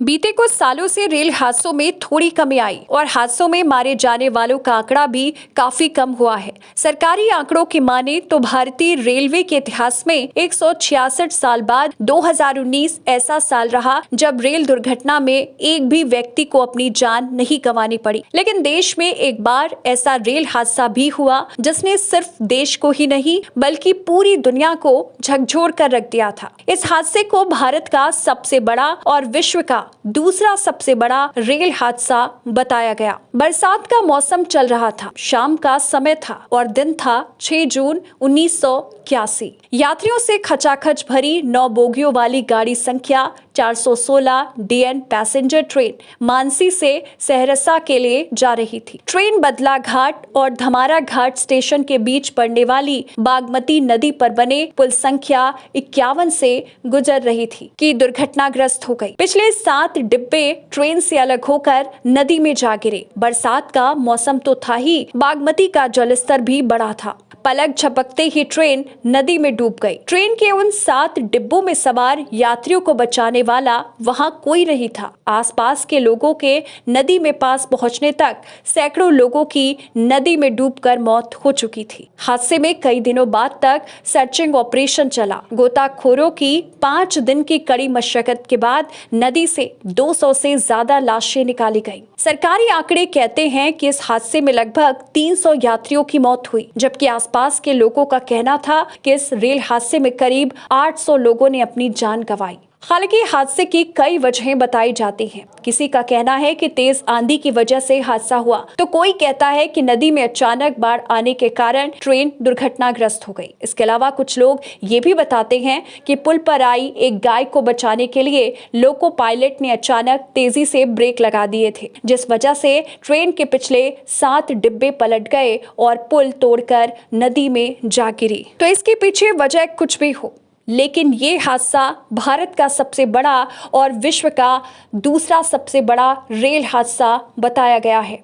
बीते कुछ सालों से रेल हादसों में थोड़ी कमी आई और हादसों में मारे जाने वालों का आंकड़ा भी काफी कम हुआ है। सरकारी आंकड़ों की माने तो भारतीय रेलवे के इतिहास में 166 साल बाद 2019 ऐसा साल रहा जब रेल दुर्घटना में एक भी व्यक्ति को अपनी जान नहीं गंवानी पड़ी। लेकिन देश में एक बार ऐसा रेल हादसा भी हुआ जिसने सिर्फ देश को ही नहीं बल्कि पूरी दुनिया को झकझोर कर रख दिया था। इस हादसे को भारत का सबसे बड़ा और विश्व का दूसरा सबसे बड़ा रेल हादसा बताया गया। बरसात का मौसम चल रहा था, शाम का समय था और दिन था 6 जून 1981। यात्रियों से खचाखच भरी 9 बोगियों वाली गाड़ी संख्या 416 DN पैसेंजर ट्रेन मानसी से सहरसा के लिए जा रही थी। ट्रेन बदला घाट और धमारा घाट स्टेशन के बीच पड़ने वाली बागमती नदी पर बने पुल संख्या 51 से गुजर रही थी कि दुर्घटनाग्रस्त हो गई। पिछले 7 डिब्बे ट्रेन से अलग होकर नदी में जा गिरे। बरसात का मौसम तो था ही, बागमती का जलस्तर भी बढ़ा था। पलक झपकते ही ट्रेन नदी में डूब गई। ट्रेन के उन 7 डिब्बों में सवार यात्रियों को बचाने वाला वहां कोई नहीं था। आसपास के लोगों के नदी में पास पहुंचने तक सैकड़ों लोगों की नदी में डूबकर मौत हो चुकी थी। हादसे में कई दिनों बाद तक सर्चिंग ऑपरेशन चला। गोताखोरों की 5 दिन की कड़ी मशक्कत के बाद नदी से 200 से ज्यादा लाशें निकाली गईं। सरकारी आंकड़े कहते हैं कि इस हादसे में लगभग 300 यात्रियों की मौत हुई, जबकि आसपास के लोगों का कहना था कि इस रेल हादसे में करीब 800 लोगों ने अपनी जान गंवाई। हालांकि हादसे की कई वजहें बताई जाती हैं। किसी का कहना है कि तेज आंधी की वजह से हादसा हुआ, तो कोई कहता है कि नदी में अचानक बाढ़ आने के कारण ट्रेन दुर्घटनाग्रस्त हो गई। इसके अलावा कुछ लोग ये भी बताते हैं कि पुल पर आई एक गाय को बचाने के लिए लोको पायलट ने अचानक तेजी से ब्रेक लगा दिए थे, जिस वजह से ट्रेन के पिछले 7 डिब्बे पलट गए और पुल तोड़कर नदी में जा गिरी। तो इसके पीछे वजह कुछ भी हो, लेकिन ये हादसा भारत का सबसे बड़ा और विश्व का दूसरा सबसे बड़ा रेल हादसा बताया गया है।